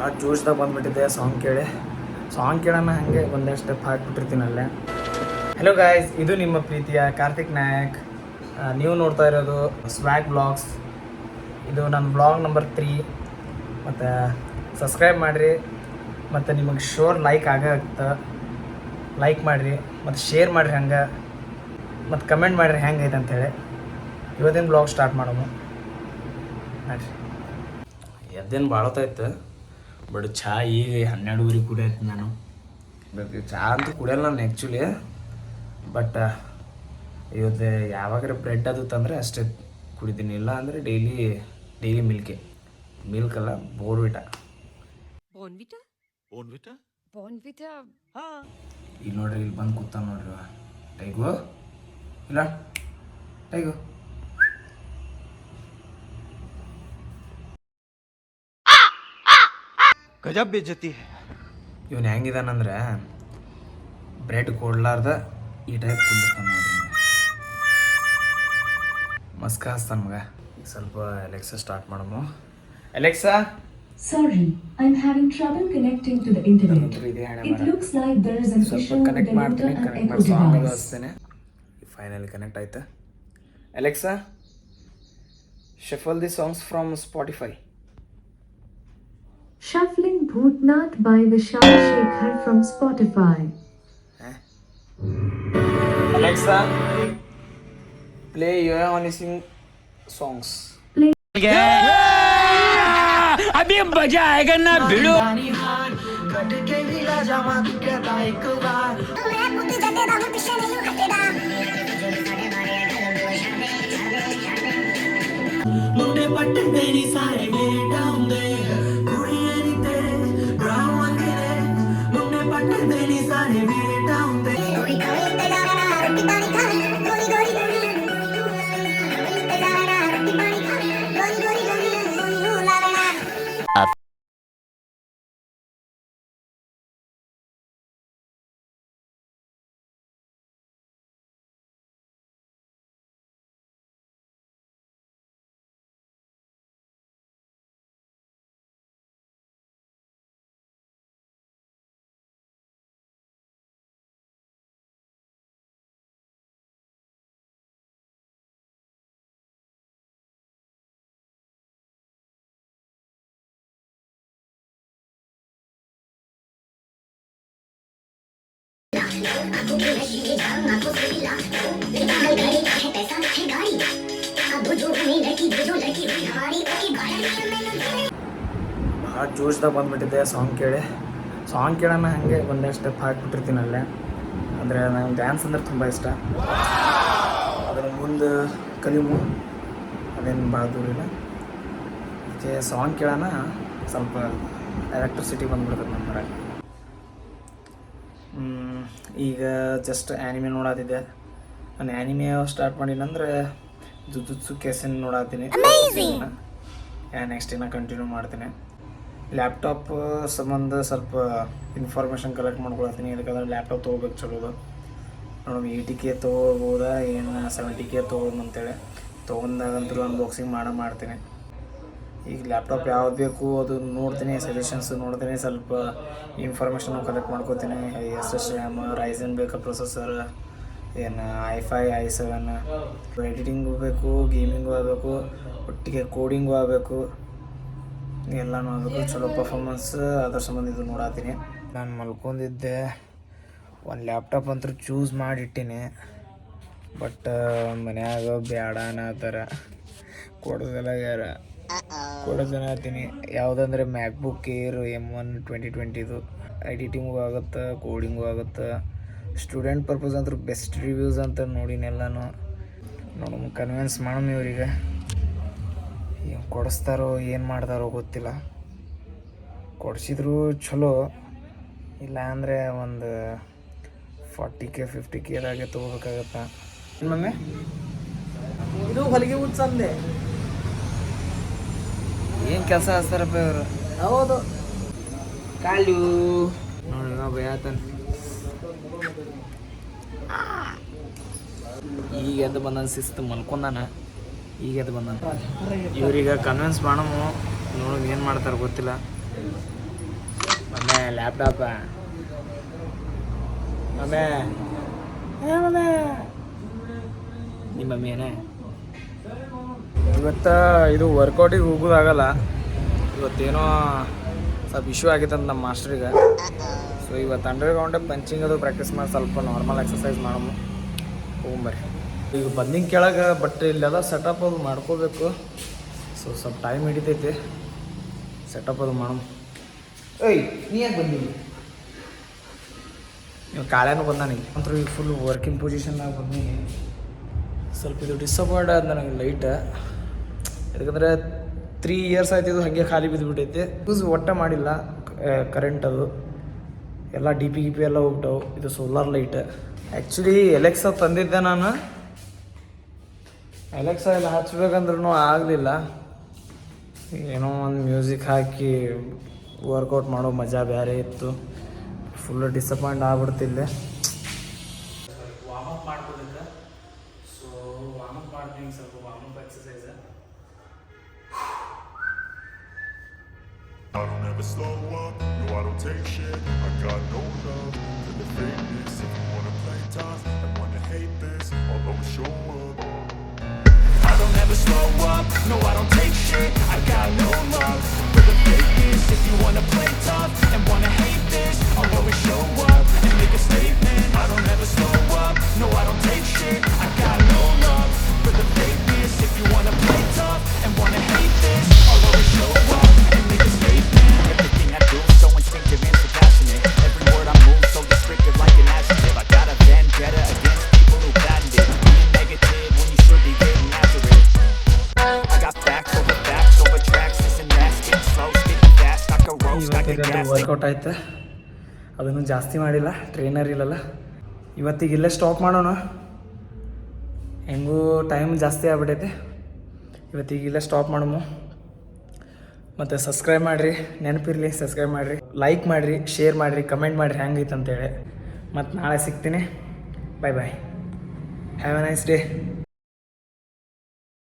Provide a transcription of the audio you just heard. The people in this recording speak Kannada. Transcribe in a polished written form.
ಭಾಳ ಜೋಶ್ದಾಗ ಬಂದುಬಿಟ್ಟಿದ್ದೆ ಸಾಂಗ್ ಕೇಳೋಣ ಹಾಗೆ ಒಂದೆರಡು ಸ್ಟೆಪ್ ಹಾಕಿಬಿಟ್ಟಿರ್ತೀನಿ ಅಲ್ಲೇ. ಹಲೋ ಗಾಯ್ಸ್, ಇದು ನಿಮ್ಮ ಪ್ರೀತಿಯ ಕಾರ್ತಿಕ್ ನಾಯಕ್. ನೀವು ನೋಡ್ತಾ ಇರೋದು ಸ್ವ್ಯಾಗ್ ಬ್ಲಾಗ್ಸ್. ಇದು ನನ್ನ ಬ್ಲಾಗ್ ನಂಬರ್ 3. ಮತ್ತು ಸಬ್ಸ್ಕ್ರೈಬ್ ಮಾಡಿರಿ, ಮತ್ತು ನಿಮಗೆ ಶೋರ್ ಲೈಕ್ ಆಗುತ್ತೆ. ಲೈಕ್ ಮಾಡಿರಿ ಮತ್ತು ಶೇರ್ ಮಾಡಿರಿ, ಹಂಗೆ ಮತ್ತು ಕಮೆಂಟ್ ಮಾಡಿರಿ ಹೆಂಗೈತೆ ಅಂಥೇಳಿ. ಇವತ್ತಿನ ಬ್ಲಾಗ್ ಸ್ಟಾರ್ಟ್ ಮಾಡೋಣ ನೋಡಿರಿ. ಎದ್ದೇನು ಭಾಳತ್ತಾಯ್ತು, ಬಟ್ ಚಹಾ ಈಗ 12 ಕುಡಿಯೈತೆ. ನಾನು ಚಹಾ ಅಂತೂ ಕುಡಿಯಲ್ಲ ನಾನು ಆ್ಯಕ್ಚುಲಿ, ಬಟ್ ಇವತ್ತು ಯಾವಾಗಾರ ಬ್ರೆಡ್ ಅದು ತಂದರೆ ಅಷ್ಟೇ ಕುಡಿತೀನಿ. ಇಲ್ಲ ಅಂದರೆ ಡೈಲಿ ಮಿಲ್ಕಲ್ಲ ಬೋರ್ವಿಟಾ. ಇಲ್ಲಿ ನೋಡ್ರಿ, ಇಲ್ಲಿ ಬಂದು ಕೂತ ನೋಡ್ರಿ ಟೈಗು. ಇಲ್ಲ ಟೈಗು ಗಜಬ್ ಬೇಜತಿ. ಇವನು ಹೆಂಗಿದಾನಂದ್ರೆ ಬ್ರೆಡ್ ಕೊಡ್ಲಾರ್ದ ಈ ಟೈಪ್ ಕುಂದಿರ್ತಾನೆ ನೋಡ್ರಿ. ಮಸ್ಕ ಹಸ್ತಾನ ಮಗ. ಈಗ ಸ್ವಲ್ಪ ಅಲೆಕ್ಸಾ ಸ್ಟಾರ್ಟ್ ಮಾಡಮು. Alexa, Sorry, I'm having trouble connecting to the internet. It looks like there is an issue with the router and echo device. Finally connect ಆಯ್ತಾ. Alexa, shuffle the songs from Spotify. Shuffling Bhootnath by Vishal Shekhar from Spotify. Alexa, play your listening songs. अभी मजा आएगा ना भिड़ो. ಭಾಳ ಜೋಶ್ದಾಗ ಬಂದುಬಿಟ್ಟಿದ್ದೆ ಸಾಂಗ್ ಕೇಳೋಣ ಹಾಗೆ ಒಂದೆರಡು ಸ್ಟೆಪ್ ಹಾಕಿಬಿಟ್ಟಿರ್ತೀನಿ ಅಲ್ಲೇ. ಅಂದರೆ ನಂಗೆ ಡ್ಯಾನ್ಸ್ ಅಂದ್ರೆ ತುಂಬ ಇಷ್ಟ. ಅದರ ಮುಂದೆ ಕಲಿಮು ಅದೇನು ಭಾಳ ದೂರ ಇಲ್ಲ. ಅದಕ್ಕೆ ಸಾಂಗ್ ಕೇಳೋಣ, ಸ್ವಲ್ಪ ಎಲೆಕ್ಟ್ರಿಸಿಟಿ ಬಂದುಬಿಡ್ತದೆ ನಮ್ಮ ಮನೆಯಾಗ. ಈಗ ಜಸ್ಟ್ ಆ್ಯನಿಮೆ ನೋಡಾತಿದ್ದೆ. ನಾನು ಆ್ಯನಿಮೆ ಸ್ಟಾರ್ಟ್ ಮಾಡಿನಂದ್ರೆ ಜುಜುತ್ಸು ಕೈಸೆನ್ ನೋಡಾತೀನಿ. ನೆಕ್ಸ್ಟ್ ಇನ್ನು ಕಂಟಿನ್ಯೂ ಮಾಡ್ತೀನಿ. ಲ್ಯಾಪ್ಟಾಪ್ ಸಂಬಂಧ ಸ್ವಲ್ಪ ಇನ್ಫಾರ್ಮೇಷನ್ ಕಲೆಕ್ಟ್ ಮಾಡ್ಕೊಳತ್ತೀನಿ. ಇದಕ್ಕಾದ್ರೆ ಲ್ಯಾಪ್ಟಾಪ್ ತೊಗೋಬೇಕು ಚಲೋದು. ನೋಡೋಣ 80K ತೊಗೋಬೋದಾ ಏನು 70K ತೊಗೋದು ಅಂತೇಳಿ. ತೊಗೊಂಡಾಗಂತೂ ಅನ್ಬಾಕ್ಸಿಂಗ್ ಮಾಡ್ತೀನಿ. ಈಗ ಲ್ಯಾಪ್ಟಾಪ್ ಯಾವ್ದು ಬೇಕು ಅದು ನೋಡ್ತೀನಿ, ಸಜೆಷನ್ಸ್ ನೋಡ್ತೀನಿ, ಸ್ವಲ್ಪ ಇನ್ಫಾರ್ಮೇಷನ್ ಕಲೆಕ್ಟ್ ಮಾಡ್ಕೋತೀನಿ. SSRAM, ರೈಸನ್ ಬೇಕಾ ಪ್ರೊಸೆಸರ್, ಏನು i5 i7, ಎಡಿಟಿಂಗು ಬೇಕು, ಗೇಮಿಂಗು ಆಗಬೇಕು, ಒಟ್ಟಿಗೆ ಕೋಡಿಂಗು ಆಗಬೇಕು, ಎಲ್ಲನೂ ಆಗಬೇಕು. ಚಲೋ ಪರ್ಫಾರ್ಮೆನ್ಸ್ ಅದ್ರ ಸಂಬಂಧ ಇದು ನೋಡತ್ತೀನಿ. ನಾನು ಮಲ್ಕೊಂಡಿದ್ದೆ, ಒಂದು ಲ್ಯಾಪ್ಟಾಪ್ ಅಂತೂ ಚೂಸ್ ಮಾಡಿಟ್ಟಿನಿ. ಬಟ್ ಮನ್ಯಾಗ ಬೇಡ ಅನ್ನತ್ತಾರ, ಕೊಡೋದನ್ನತ್ತೀನಿ. ಯಾವುದಂದ್ರೆ ಮ್ಯಾಕ್ಬುಕ್ ಏರ್ M1 2020 ಎಡಿಟಿಂಗು ಆಗುತ್ತೆ, ಕೋಡಿಂಗು ಆಗುತ್ತೆ. ಸ್ಟೂಡೆಂಟ್ ಪರ್ಪಸ್ ಅಂತೂ ಬೆಸ್ಟ್ ರಿವ್ಯೂಸ್ ಅಂತ ನೋಡಿನೆಲ್ಲನೂ. ನೋಡೋಣ, ಕನ್ವಿನ್ಸ್ ಮಾಡೋಣ ಇವ್ರಿಗೆ. ಏನು ಕೊಡಿಸ್ತಾರೋ ಏನು ಮಾಡ್ತಾರೋ ಗೊತ್ತಿಲ್ಲ. ಕೊಡಿಸಿದ್ರು ಚಲೋ, ಇಲ್ಲ ಅಂದರೆ ಒಂದು 40K 50Kದಾಗೆ ತೊಗೋಬೇಕಾಗತ್ತ. ಮಮ್ಮಿ ಇದು ಹೊಲಿಗೆ ಉತ್ಸಂದೆ ಏನು ಕೆಲಸ ಹಚ್ತಾರಪ್ಪ ಇವರು. ಹೌದು, ಕಾಲು ನೋಡಿ ಭಯತಾನೆ. ಈಗ ಎದ್ದು ಬಂದನು, ಶಿಸ್ತು ಮಲ್ಕೊಂಡಾನ. ಈಗ ಎದ್ದು ಬಂದಾನ. ಇವ್ರಿಗೆ ಕನ್ವಿನ್ಸ್ ಮಾಡಮು, ನೋಡೋದು ಏನು ಮಾಡ್ತಾರೆ ಗೊತ್ತಿಲ್ಲ. ಮಮ್ಮೆ ಲ್ಯಾಪ್ಟಾಪ ಮಮ್ಮೆ ಮಮ್ಮೆ ನಿಮ್ಮ ಮಮ್ಮಿ ಏನೇ ಇವತ್ತು ಇದು ವರ್ಕೌಟಿಗೆ ಹೋಗೋದಾಗಲ್ಲ. ಇವತ್ತೇನೋ ಸ್ವಲ್ಪ ಇಶ್ಯೂ ಆಗಿತ್ತು ನಮ್ಮ ಮಾಸ್ಟ್ರಿಗೆ. ಸೊ ಇವತ್ತು ಅಂಡರ್ಗ್ರೌಂಡ್ ಪಂಚಿಂಗ್ ಅದು ಪ್ರಾಕ್ಟೀಸ್ ಮಾಡಿ ಸ್ವಲ್ಪ ನಾರ್ಮಲ್ ಎಕ್ಸಸೈಸ್ ಮಾಡಮ್ಮ ಹೋಗ್ಬರ್ರಿ. ಈಗ ಬಂದಿಂಗ್ ಕೆಳಗೆ ಬಟ್ ಇಲ್ಲೆಲ್ಲ ಸೆಟಪ್ ಅದು ಮಾಡ್ಕೋಬೇಕು. ಸೊ ಸ್ವಲ್ಪ ಟೈಮ್ ಹಿಡಿತೈತಿ ಸೆಟಪ್ ಅದು ಮಾಡಮ್. ಏಯ್ ನೀ ಯಾಕೆ ಬಂದಿಲ್ಲ? ನೀವು ಕಾಳ್ಯಾನು ಬಂದಾನಿಗೆ ಅಂತೂ ಈಗ ಫುಲ್ ವರ್ಕಿಂಗ್ ಪೊಸಿಷನ್ನಾಗ ಬಂದೀನಿ. ಸ್ವಲ್ಪ ಇದು ಡಿಸಪಾಯಿಂಟ್ ಆದ ನನಗೆ ಲೈಟ್, ಯಾಕಂದರೆ 3 ಇಯರ್ಸ್ ಆಯ್ತು ಇದು ಹಾಗೆ ಖಾಲಿ ಬಿದ್ದುಬಿಟ್ಟೈತಿ. ಯೂಸ್ ಒಟ್ಟೆ ಮಾಡಿಲ್ಲ. ಕರೆಂಟ್ ಅದು ಎಲ್ಲ ಡಿ ಪಿ ಎಲ್ಲ ಹೋಗ್ಬಿಟ್ಟವು. ಇದು ಸೋಲಾರ್ ಲೈಟ್. ಆ್ಯಕ್ಚುಲಿ ಎಲೆಕ್ಸಾ ತಂದಿದ್ದೆ ನಾನು. ಎಲೆಕ್ಸಾ ಎಲ್ಲ ಹಚ್ಬೇಕಂದ್ರೂ ಆಗಲಿಲ್ಲ. ಏನೋ ಒಂದು ಮ್ಯೂಸಿಕ್ ಹಾಕಿ ವರ್ಕೌಟ್ ಮಾಡೋ ಮಜಾ ಬೇರೆ ಇತ್ತು. ಫುಲ್ ಡಿಸಪಾಯಿಂಟ್ ಆಗ್ಬಿಡ್ತಿದ್ದೆ. ವಾರ್ಮಪ್ ಮಾಡ್ಕೋಬೇಕು. ಸೊ ವಾರ್ಮಪ್ ಮಾಡ್ತೀನಿ, ಸ್ವಲ್ಪ warm up exercise. I don't ever slow up, no I don't take shit. I got no love for the fakeness. If you wanna play tough and wanna hate this, I'll always show up. I don't ever slow up, no I don't take shit. I got no love for the fakeness. If you wanna play tough and wanna hate this, I'll always show up and make a statement. I don't ever slow up, no I don't take shit. I got no love for the fakeness. If you wanna play tough and wanna hate this, I'll always show up and make a statement. Everything I do so instinctive and so passionate. Every word I move so descriptive like an adjective. I got a vendetta against people who patented being negative when you should be getting after it. I got facts over tracks. This and that, spitting slow, spitting fast. I can roast, I can gas. Workout ಆಯ್ತು, ಅದನ್ನು ಜಾಸ್ತಿ ಮಾಡಿಲ್ಲ, ಟ್ರೈನರ್ ಇಲ್ಲಲ್ಲ. ಇವತ್ತಿಗೆ ಇಲ್ಲೇ ಸ್ಟಾಪ್ ಮಾಡೋಣ. ಹೆಂಗೂ ಟೈಮ್ ಜಾಸ್ತಿ ಆಗ್ಬಿಟ್ಟೈತೆ. ಇವತ್ತಿಗೆ ಇಲ್ಲೇ ಸ್ಟಾಪ್ ಮಾಡಮು. ಮತ್ತು ಸಬ್ಸ್ಕ್ರೈಬ್ ಮಾಡಿರಿ, ನೆನಪಿರಲಿ ಸಬ್ಸ್ಕ್ರೈಬ್ ಮಾಡಿರಿ, ಲೈಕ್ ಮಾಡಿರಿ, ಶೇರ್ ಮಾಡಿರಿ, ಕಮೆಂಟ್ ಮಾಡಿರಿ ಹೆಂಗೈತೆ ಅಂತೇಳಿ. ಮತ್ತು ನಾಳೆ ಸಿಗ್ತೀನಿ. Bye bye. Have a nice day.